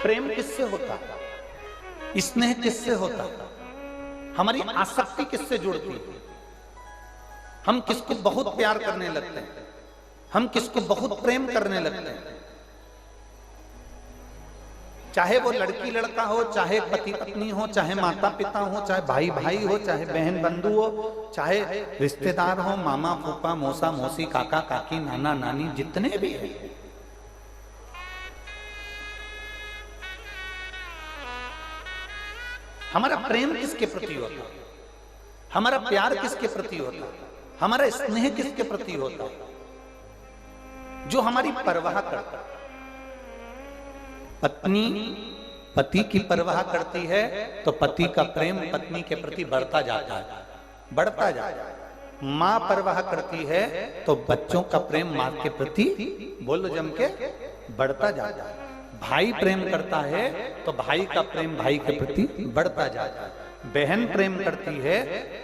प्रेम किससे होता, स्नेह किससे होता, हमारी आसक्ति किससे जुड़ती है? हम किसको बहुत प्यार करने लगते हैं, हम किसको बहुत प्रेम करने लगते हैं, चाहे वो लड़की लड़का हो, चाहे पति पत्नी हो, चाहे माता पिता हो, चाहे भाई भाई हो, चाहे बहन बंधु हो, चाहे रिश्तेदार हो, मामा फूफा मौसा मौसी काका काकी नाना नानी जितने भी हैं। हमारा प्रेम किसके प्रति होता, हमारा प्यार किसके प्रति होता, हमारा स्नेह किसके प्रति होता? जो हमारी परवाह करता। पत्नी पति की परवाह करती है तो पति का प्रेम पत्नी के प्रति बढ़ता जाता है, बढ़ता जाता है। मां परवाह करती है तो बच्चों का प्रेम मां के प्रति, बोलो जम के, बढ़ता जाता है। भाई प्रेम करता है तो भाई का प्रेम भाई के प्रति बढ़ता जाता है। बहन प्रेम करती है,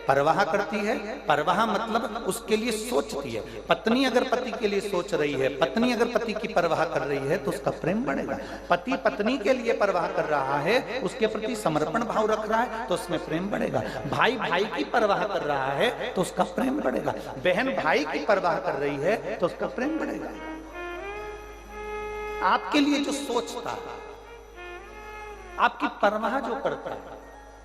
परवाह करती है, परवाह मतलब उसके लिए सोचती है। पत्नी अगर पति के लिए सोच रही है, पत्नी अगर पति की परवाह कर रही है तो उसका प्रेम बढ़ेगा। पति पत्नी के लिए परवाह कर रहा है, उसके प्रति समर्पण भाव रख रहा है तो उसमें प्रेम बढ़ेगा। भाई भाई की परवाह कर रहा है तो उसका प्रेम बढ़ेगा। बहन भाई की परवाह कर रही है तो उसका प्रेम बढ़ेगा। आपके लिए जो सोचता है, आपकी परवाह जो करता है,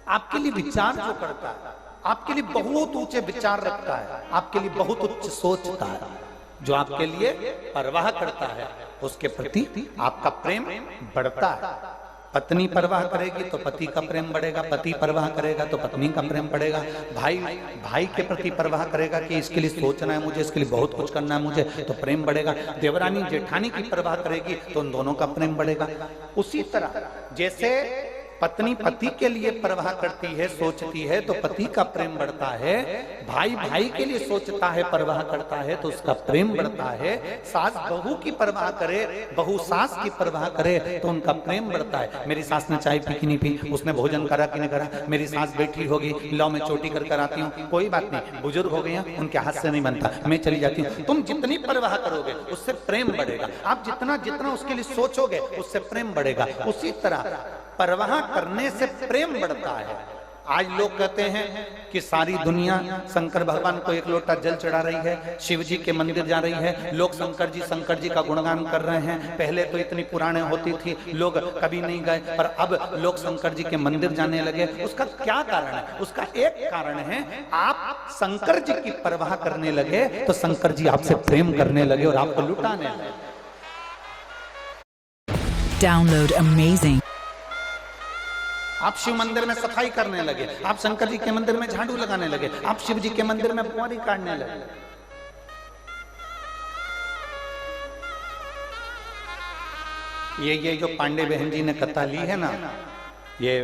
आपके लिए विचार जो करता है, आपके लिए बहुत ऊंचे विचार रखता है, आपके लिए बहुत उच्च सोचता है, जो आपके लिए परवाह करता है, उसके प्रति आपका प्रेम बढ़ता है। पत्नी परवाह करेगी तो पति का प्रेम बढ़ेगा, पति परवाह करेगा तो पत्नी का प्रेम बढ़ेगा। भाई भाई के प्रति परवाह करेगा कि इसके लिए सोचना है मुझे, इसके लिए बहुत कुछ करना है मुझे, तो प्रेम बढ़ेगा। देवरानी जेठानी की परवाह करेगी तो उन दोनों का प्रेम बढ़ेगा। उसी तरह जैसे पत्नी पति के लिए परवाह करती है, सोचती है तो पति का प्रेम बढ़ता है। भाई भाई के लिए सोचता है, परवाह करता है तो उसका प्रेम बढ़ता है। सास बहू की परवाह करे, बहू सास की परवाह करे तो उनका प्रेम बढ़ता है। मेरी सास ने चाय पी कि नहीं पी, उसने भोजन करा कि नहीं करा, मेरी सास बैठी होगी, लो मैं चोटी कर आती हूँ, कोई बात नहीं, बुजुर्ग हो गए हैं, उनके हाथ से नहीं बनता, मैं चली जाती हूँ। तुम जितनी परवाह करोगे उससे प्रेम बढ़ेगा। आप जितना जितना उसके लिए सोचोगे उससे प्रेम बढ़ेगा। उसी तरह परवाह करने से प्रेम बढ़ता है। आज लोग कहते हैं कि सारी दुनिया शंकर भगवान को एक लोटा जल चढ़ा रही है, शिव जी के मंदिर जा रही है, लोग शंकर जी का गुणगान कर रहे हैं। पहले तो इतनी पुराने होती थी, लोग कभी नहीं गए, पर अब लोग शंकर जी के मंदिर जाने लगे। उसका क्या कारण है? उसका एक कारण है, आप शंकर जी की परवाह करने लगे तो शंकर जी आपसे प्रेम करने लगे और आपको लुटाने लगे। Download amazing. आप शिव मंदिर में सफाई करने लगे, आप शंकर जी के मंदिर में झाड़ू लगाने लगे, आप शिव जी के मंदिर में बुआरी काटने लगे। ये जो पांडे बहन जी ने कथा ली है ना, ये